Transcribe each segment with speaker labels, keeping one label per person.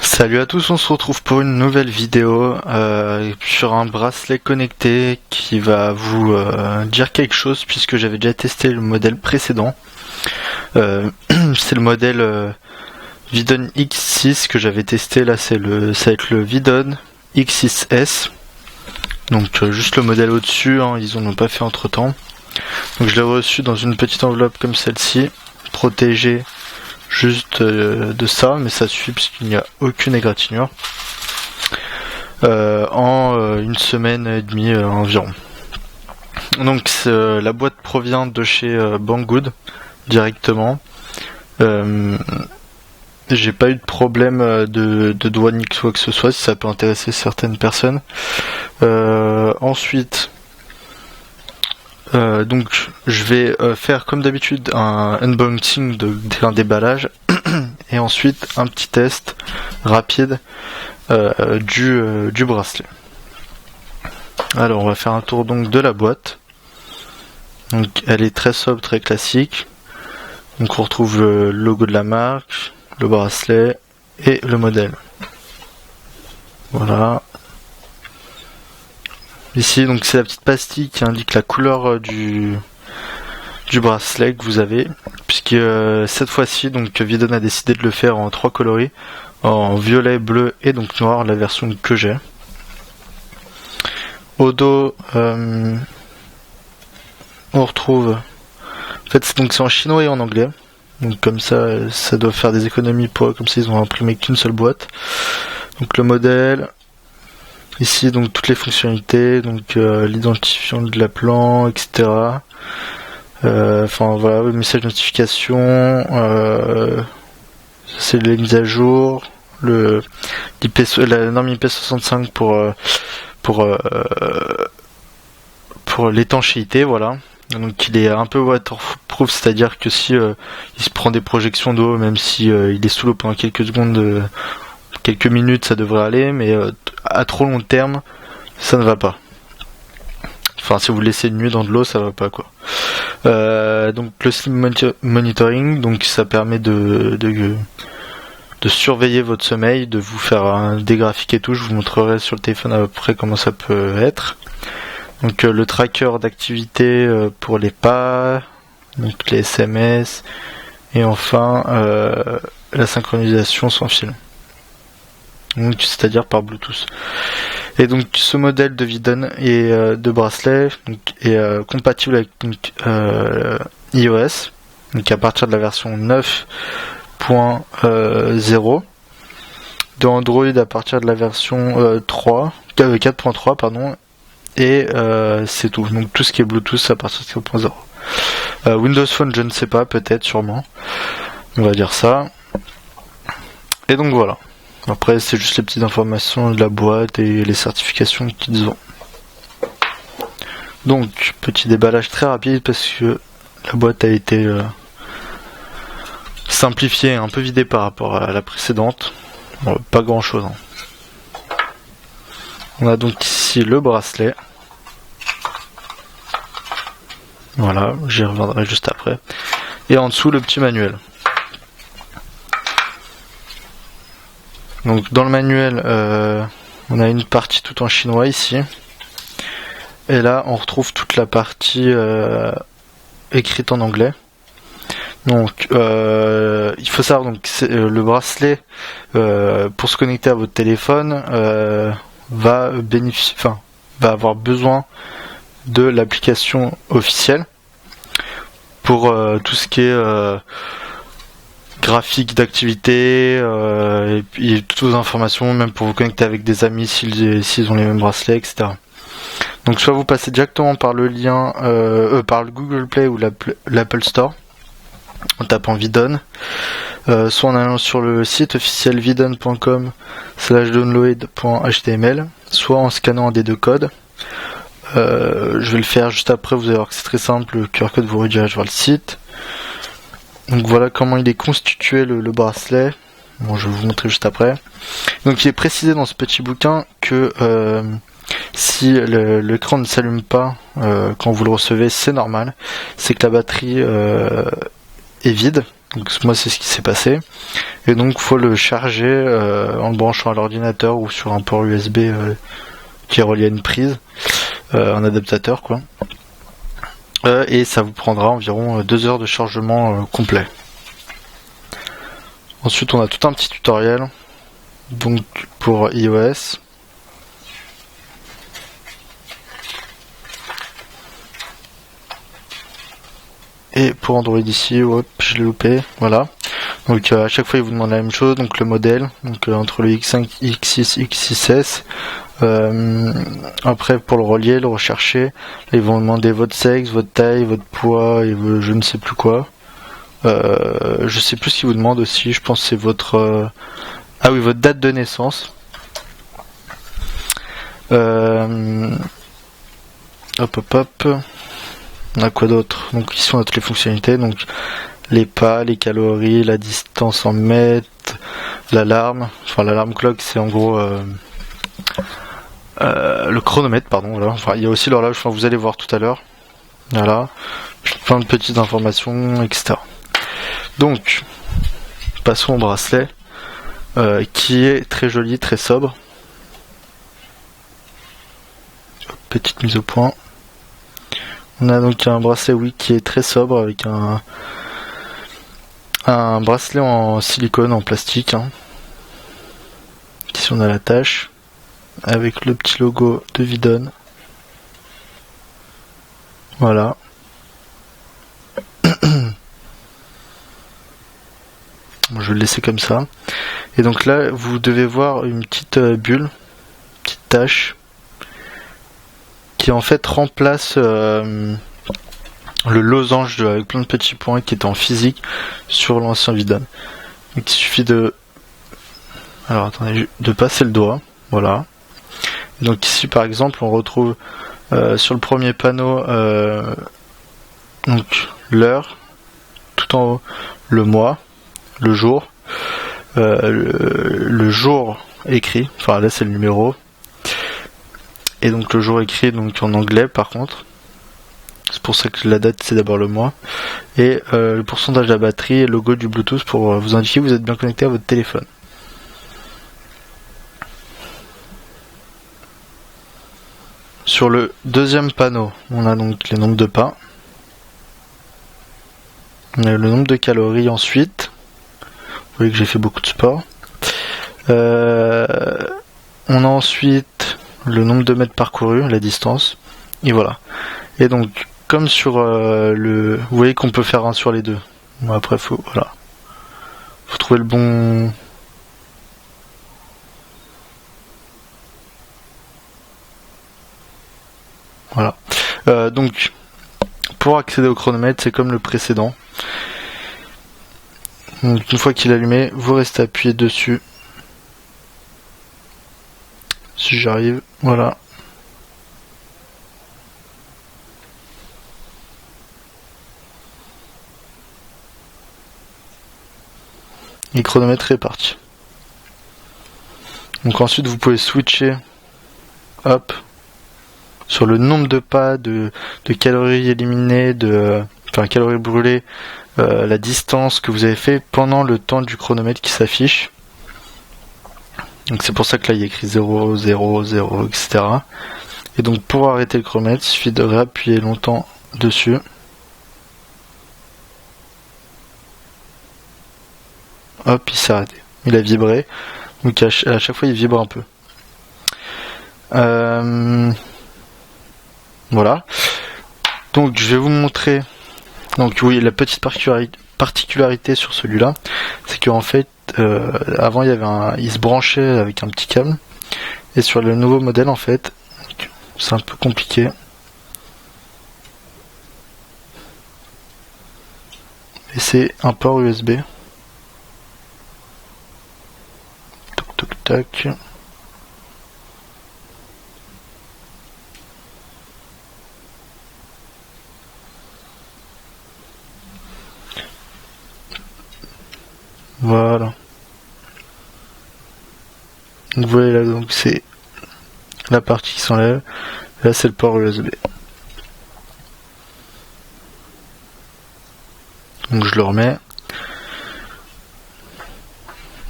Speaker 1: Salut à tous, on se retrouve pour une nouvelle vidéo sur un bracelet connecté qui va vous dire quelque chose puisque j'avais déjà testé le modèle précédent. C'est le modèle Vidon X6 que j'avais testé, là ça va être le Vidon X6S. Donc juste le modèle au-dessus, hein, ils en ont pas fait entre temps. Donc je l'ai reçu dans une petite enveloppe comme celle-ci, protégée juste de ça, mais ça suffit puisqu'il n'y a aucune égratignure en une semaine et demie environ. Donc la boîte provient de chez Banggood directement. J'ai pas eu de problème de douane ni quoi que ce soit, si ça peut intéresser certaines personnes. Ensuite donc je vais faire comme d'habitude un unboxing d'un déballage et ensuite un petit test rapide du bracelet. Alors on va faire un tour donc de la boîte. Donc elle est très sobre, très classique. Donc on retrouve le logo de la marque, le bracelet et le modèle. Voilà. Ici, donc c'est la petite pastille qui indique la couleur du bracelet que vous avez, puisque cette fois-ci, donc Vidon a décidé de le faire en 3 coloris, en violet, bleu et donc noir, la version que j'ai. Au dos, on retrouve, en fait, c'est en chinois et en anglais, donc comme ça doit faire des économies pour eux, comme ça ils ont imprimé qu'une seule boîte. Donc le modèle. Ici donc toutes les fonctionnalités, donc l'identifiant de l'appelant, etc. Enfin voilà, le message de notification, c'est les mises à jour, la norme IP65 pour l'étanchéité, voilà. Donc il est un peu waterproof, c'est-à-dire que si il se prend des projections d'eau, même si il est sous l'eau pendant quelques secondes, quelques minutes, ça devrait aller, mais à trop long terme, ça ne va pas. Enfin, si vous le laissez une nuit dans de l'eau, ça va pas quoi. Donc le Slim Monitoring, donc ça permet de surveiller votre sommeil, de vous faire des graphiques et tout. Je vous montrerai sur le téléphone à peu près comment ça peut être. Donc le tracker d'activité pour les pas, donc les SMS, et enfin la synchronisation sans fil. Donc c'est-à-dire par Bluetooth. Et donc ce modèle de Vidon et de bracelet est compatible avec iOS, donc à partir de la version 9.0, de Android à partir de la version 4.3 pardon, et c'est tout. Donc tout ce qui est Bluetooth à partir de 4.0. Windows Phone, je ne sais pas, peut-être, sûrement. On va dire ça. Et donc voilà. Après, c'est juste les petites informations de la boîte et les certifications qu'ils ont. Donc, petit déballage très rapide parce que la boîte a été simplifiée, un peu vidée par rapport à la précédente. Bon, pas grand chose. Hein. On a donc ici le bracelet. Voilà, j'y reviendrai juste après. Et en dessous, le petit manuel. Donc dans le manuel, on a une partie tout en chinois ici. Et là, on retrouve toute la partie écrite en anglais. Donc il faut savoir, donc le bracelet, pour se connecter à votre téléphone, va avoir besoin de l'application officielle pour tout ce qui est graphique d'activité et puis toutes les informations, même pour vous connecter avec des amis s'ils ont les mêmes bracelets, etc. Donc soit vous passez directement par le lien par le Google Play ou l'Apple Store en tapant Vidon, soit en allant sur le site officiel vidon.com/download.html, soit en scannant un des deux codes. Je vais le faire juste après, vous allez voir que c'est très simple, le QR code vous redirige vers le site. Donc voilà comment il est constitué le bracelet. Bon, je vais vous montrer juste après. Donc il est précisé dans ce petit bouquin que Si l'écran ne s'allume pas quand vous le recevez, c'est normal. C'est que la batterie est vide. Donc moi c'est ce qui s'est passé. Et donc faut le charger en le branchant à l'ordinateur ou sur un port USB qui est relié à une prise, un adaptateur quoi. Et ça vous prendra environ 2 heures de chargement complet. Ensuite on a tout un petit tutoriel donc pour iOS. Et pour Android ici, hop, je l'ai loupé, voilà. Donc à chaque fois il vous demande la même chose, donc le modèle, donc entre le X5, X6, X6S. Après pour le relier, le rechercher, là, ils vont demander votre sexe, votre taille, votre poids et je ne sais plus quoi. Je sais plus ce qu'ils vous demandent aussi, je pense que c'est votre ah oui, votre date de naissance. Hop hop hop. On a quoi d'autre? Donc ici on a toutes les fonctionnalités, donc les pas, les calories, la distance en mètres, l'alarme, enfin l'alarme clock c'est en gros le chronomètre pardon, voilà. Enfin il y a aussi l'horloge, enfin, vous allez voir tout à l'heure. Voilà, plein de petites informations, etc. Donc passons au bracelet qui est très joli, très sobre. Petite mise au point. On a donc un bracelet oui qui est très sobre avec un bracelet en silicone, en plastique. Hein. Ici on a la tâche avec le petit logo de Vidon. Voilà. Bon, je vais le laisser comme ça. Et donc là vous devez voir une petite bulle, petite tache qui en fait remplace le losange avec plein de petits points qui était en physique sur l'ancien Vidon. Donc il suffit de passer le doigt, voilà. Et donc ici par exemple on retrouve sur le premier panneau donc l'heure, tout en haut le mois, le jour, le jour écrit, enfin là c'est le numéro. Et donc le jour écrit donc en anglais par contre. C'est pour ça que la date c'est d'abord le mois. Et le pourcentage de la batterie et le logo du Bluetooth pour vous indiquer que vous êtes bien connecté à votre téléphone. Sur le deuxième panneau, on a donc les nombres de pas. On a le nombre de calories ensuite. Vous voyez que j'ai fait beaucoup de sport. On a ensuite le nombre de mètres parcourus, la distance. Et voilà. Et donc, comme sur vous voyez qu'on peut faire un sur les deux. Bon, après, faut trouver le bon. Voilà. Donc, pour accéder au chronomètre, c'est comme le précédent. Donc, une fois qu'il est allumé, vous restez appuyé dessus. Si j'arrive, voilà. Et le chronomètre est parti. Donc ensuite vous pouvez switcher hop sur le nombre de pas, de calories éliminées, calories brûlées, la distance que vous avez fait pendant le temps du chronomètre qui s'affiche. Donc c'est pour ça que là il y a écrit 0, 0, 0, etc. Et donc pour arrêter le chronomètre, il suffit de réappuyer longtemps dessus. Hop, il s'est arrêté. Il a vibré. Donc à chaque fois il vibre un peu. Voilà. Donc je vais vous montrer. Donc oui, la petite particularité sur celui-là, c'est qu'en fait, avant il se branchait avec un petit câble. Et sur le nouveau modèle en fait, c'est un peu compliqué. Et c'est un port USB. Toc toc tac. Voilà. Donc vous voyez là, donc c'est la partie qui s'enlève. Là c'est le port USB. Donc je le remets.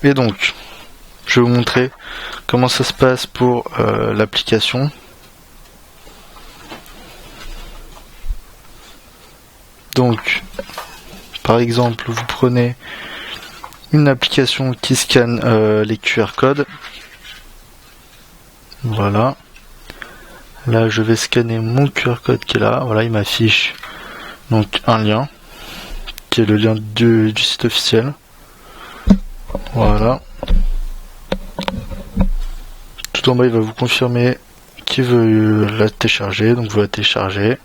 Speaker 1: Et donc, je vais vous montrer comment ça se passe pour l'application. Donc, par exemple, vous prenez une application qui scanne les QR codes. Voilà. Là, je vais scanner mon QR code qui est là. Voilà, il m'affiche donc un lien qui est le lien du site officiel. Voilà. Tout en bas, il va vous confirmer qu'il veut la télécharger, donc vous la téléchargez.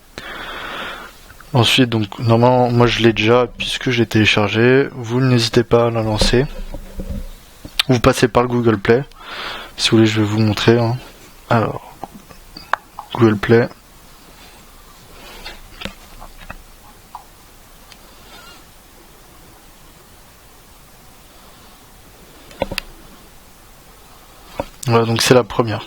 Speaker 1: Ensuite, donc normalement, moi je l'ai déjà puisque j'ai téléchargé. Vous n'hésitez pas à la lancer. Vous passez par le Google Play. Si vous voulez, je vais vous montrer. Hein. Alors, Google Play. Voilà, donc c'est la première.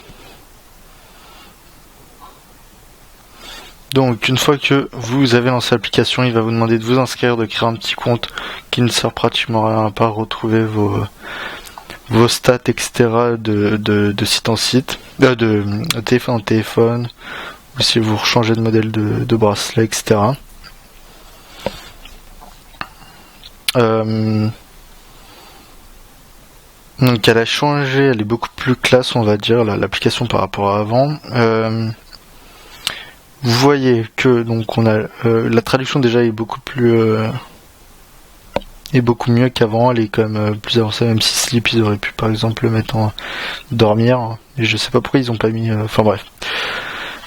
Speaker 1: Donc une fois que vous avez lancé l'application, il va vous demander de vous inscrire, de créer un petit compte qui ne sert pratiquement à rien à part retrouver vos stats, etc. de site en site, de téléphone en téléphone, ou si vous changez de modèle de bracelet, etc. Donc elle a changé, elle est beaucoup plus classe, on va dire, l'application par rapport à avant. Vous voyez que donc on a la traduction déjà est beaucoup mieux qu'avant. Elle est quand même plus avancée, même si Sleep ils auraient pu par exemple le mettre en dormir. Et je sais pas pourquoi ils ont pas mis. Enfin bref.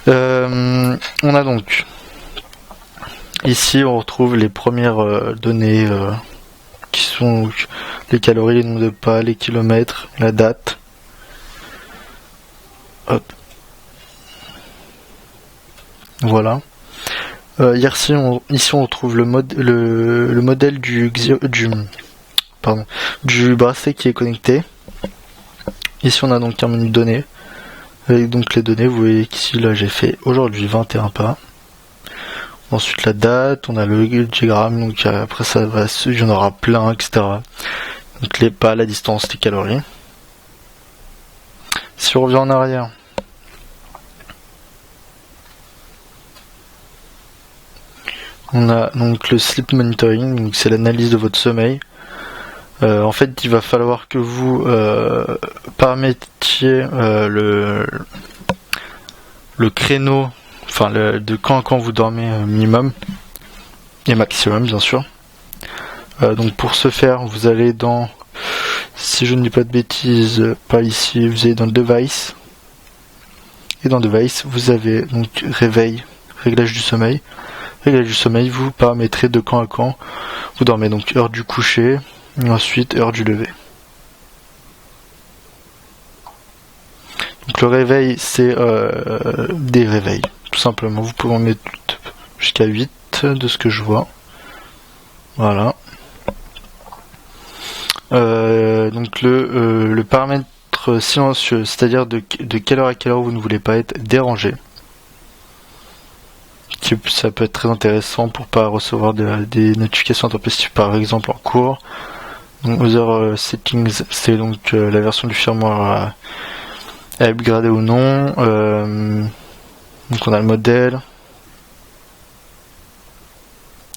Speaker 1: On a donc ici on retrouve les premières données qui sont les calories, les nombres de pas, les kilomètres, la date. Hop. Voilà. Ici on retrouve le modèle du bracelet qui est connecté. Ici on a donc un menu de données. Avec donc les données, vous voyez qu'ici là j'ai fait aujourd'hui 21 pas. Ensuite la date, on a le diagramme, donc après ça va, il y en aura plein, etc. Donc les pas, la distance, les calories. Si on revient en arrière, on a donc le sleep monitoring, donc c'est l'analyse de votre sommeil. En fait, il va falloir que vous paramétriez le créneau, enfin de quand à quand vous dormez minimum et maximum, bien sûr. Donc pour ce faire, vous allez dans, si je ne dis pas de bêtises, pas ici, vous allez dans le device. Et dans device, vous avez donc réveil, réglage du sommeil. Réglage du sommeil, vous paramétrez de quand à quand vous dormez, donc heure du coucher, et ensuite heure du lever. Donc le réveil, c'est des réveils, tout simplement. Vous pouvez en mettre jusqu'à 8 de ce que je vois. Voilà. Donc le paramètre silencieux, c'est-à-dire de quelle heure à quelle heure vous ne voulez pas être dérangé. Ça peut être très intéressant pour pas recevoir des notifications intempestives, par exemple en cours. Donc Other Settings, c'est donc la version du firmware à upgrader ou non. Donc on a le modèle.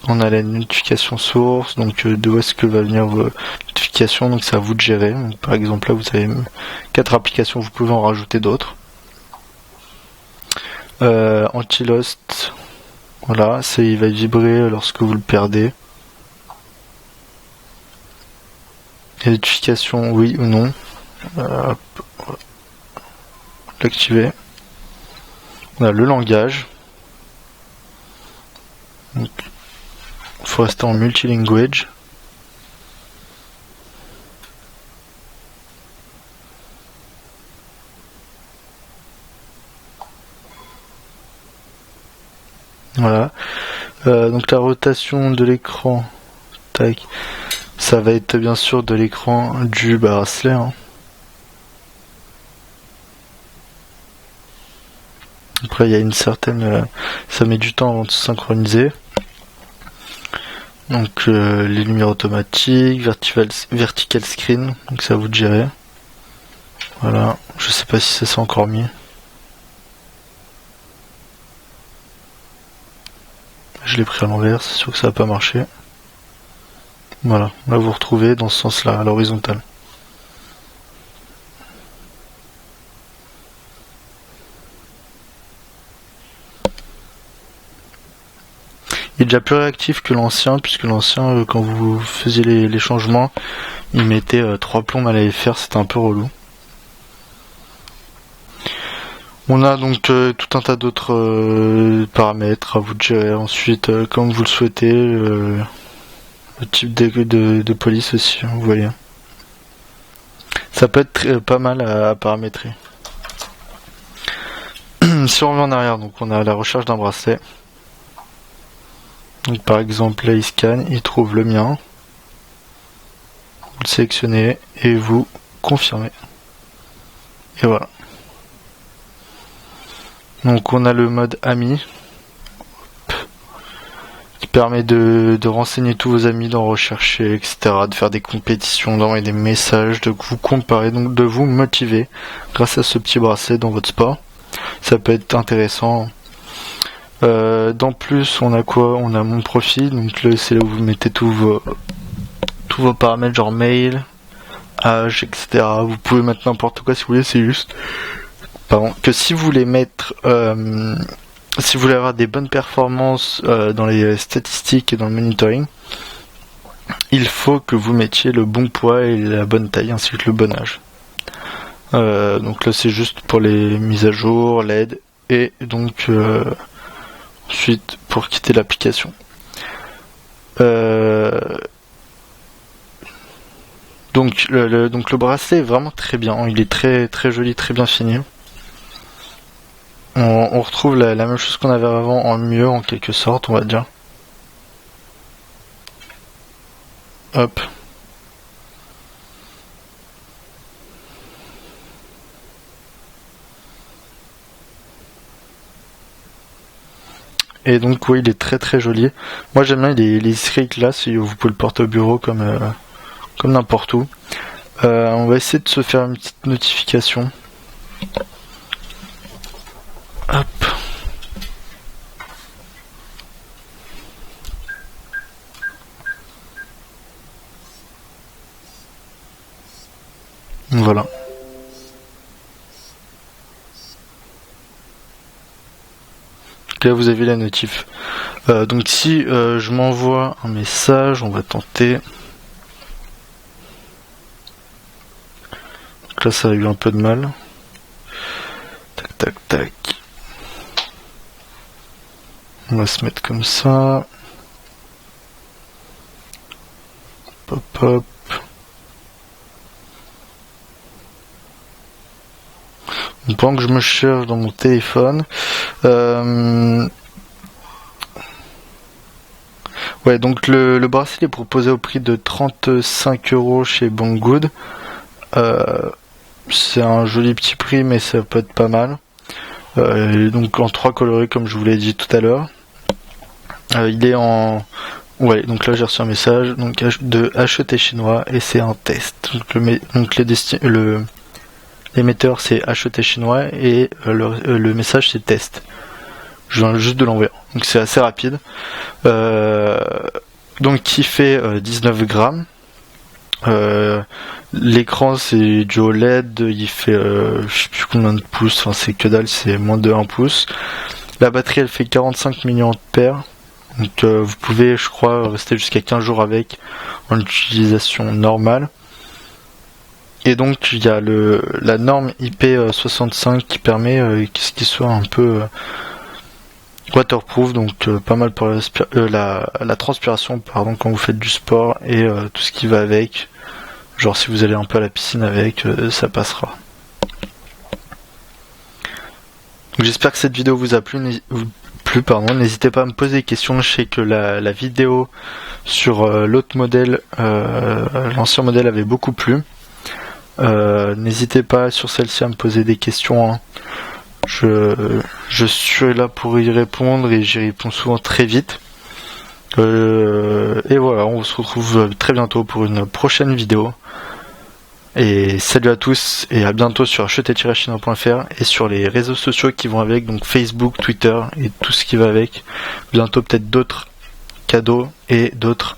Speaker 1: On a la notification source, donc d'où est-ce que va venir vos notifications, donc c'est à vous de gérer. Donc, par exemple là vous avez 4 applications, vous pouvez en rajouter d'autres. Anti-Lost, voilà, il va vibrer lorsque vous le perdez. Les notifications, oui ou non. L'activer. On a le langage. Donc, il faut rester en multilanguage. Voilà. Donc la rotation de l'écran, tac, ça va être bien sûr de l'écran du bracelet. Hein. Après il y a une certaine... ça met du temps avant de se synchroniser. Donc les lumières automatiques, vertical screen, donc c'est à vous de gérer. Voilà, je sais pas si ça s'est encore mis. Je l'ai pris à l'envers, c'est sûr que ça va pas marcher. Voilà, là vous retrouvez dans ce sens-là, à l'horizontale. Il est déjà plus réactif que l'ancien, puisque l'ancien, quand vous faisiez les changements, il mettait 3 plombes à la faire, c'était un peu relou. On a donc tout un tas d'autres paramètres à vous de gérer ensuite, comme vous le souhaitez, le type de police aussi, vous voyez. Ça peut être pas mal à paramétrer. Si on revient en arrière, donc on a la recherche d'un bracelet. Donc par exemple là il scanne, il trouve le mien. Vous le sélectionnez et vous confirmez. Et voilà. Donc on a le mode ami qui permet de renseigner tous vos amis, d'en rechercher, etc. De faire des compétitions, d'envoyer des messages, de vous comparer, donc de vous motiver grâce à ce petit bracelet dans votre sport. Ça peut être intéressant. D'en plus on a quoi? On a mon profil, donc là c'est là où vous mettez tous vos paramètres, genre mail, âge, etc. Vous pouvez mettre n'importe quoi si vous voulez, c'est juste que si vous voulez mettre si vous voulez avoir des bonnes performances dans les statistiques et dans le monitoring, il faut que vous mettiez le bon poids et la bonne taille ainsi que le bon âge. Donc là c'est juste pour les mises à jour, l'aide et donc ensuite pour quitter l'application. Donc le bracelet est vraiment très bien, il est très très joli, très bien fini. On retrouve la même chose qu'on avait avant en mieux en quelque sorte, on va dire. Hop. Et donc oui, il est très très joli. Moi j'aime bien les streaks là, si vous pouvez le porter au bureau comme n'importe où. On va essayer de se faire une petite notification. Hop. Voilà. Là vous avez la notif. Donc si je m'envoie un message, on va tenter. Donc là ça a eu un peu de mal. Tac tac tac. On va se mettre comme ça. Hop hop. Pendant que je me cherche dans mon téléphone. Ouais, donc le bracelet est proposé au prix de 35 € chez Banggood. C'est un joli petit prix, mais ça peut être pas mal. Donc en 3 coloris, comme je vous l'ai dit tout à l'heure. Il est en... Ouais, donc là j'ai reçu un message donc de acheter chinois et c'est un test. Donc l'émetteur c'est acheter chinois et le message c'est test. Je viens juste de l'envoyer. Donc c'est assez rapide. Donc qui fait 19 grammes. L'écran c'est du OLED, il fait je sais plus combien de pouces, enfin c'est que dalle, c'est moins de 1 pouce. La batterie elle fait 45 mAh. Donc vous pouvez je crois rester jusqu'à 15 jours avec en utilisation normale. Et donc il y a la norme IP65 qui permet qu'il soit un peu waterproof, donc pas mal pour la transpiration pardon, quand vous faites du sport et tout ce qui va avec. Genre si vous allez un peu à la piscine avec, ça passera. J'espère que cette vidéo vous a plu. N'hésitez pas à me poser des questions. Je sais que la vidéo sur l'autre modèle, l'ancien modèle avait beaucoup plu. N'hésitez pas sur celle-ci à me poser des questions. Hein. Je suis là pour y répondre et j'y réponds souvent très vite. Et voilà, on se retrouve très bientôt pour une prochaine vidéo. Et salut à tous et à bientôt sur acheter-chinois.fr et sur les réseaux sociaux qui vont avec, donc Facebook, Twitter et tout ce qui va avec. Bientôt peut-être d'autres cadeaux et d'autres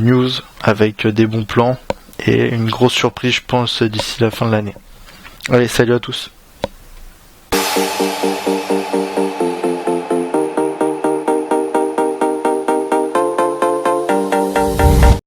Speaker 1: news avec des bons plans et une grosse surprise je pense d'ici la fin de l'année. Allez, salut à tous.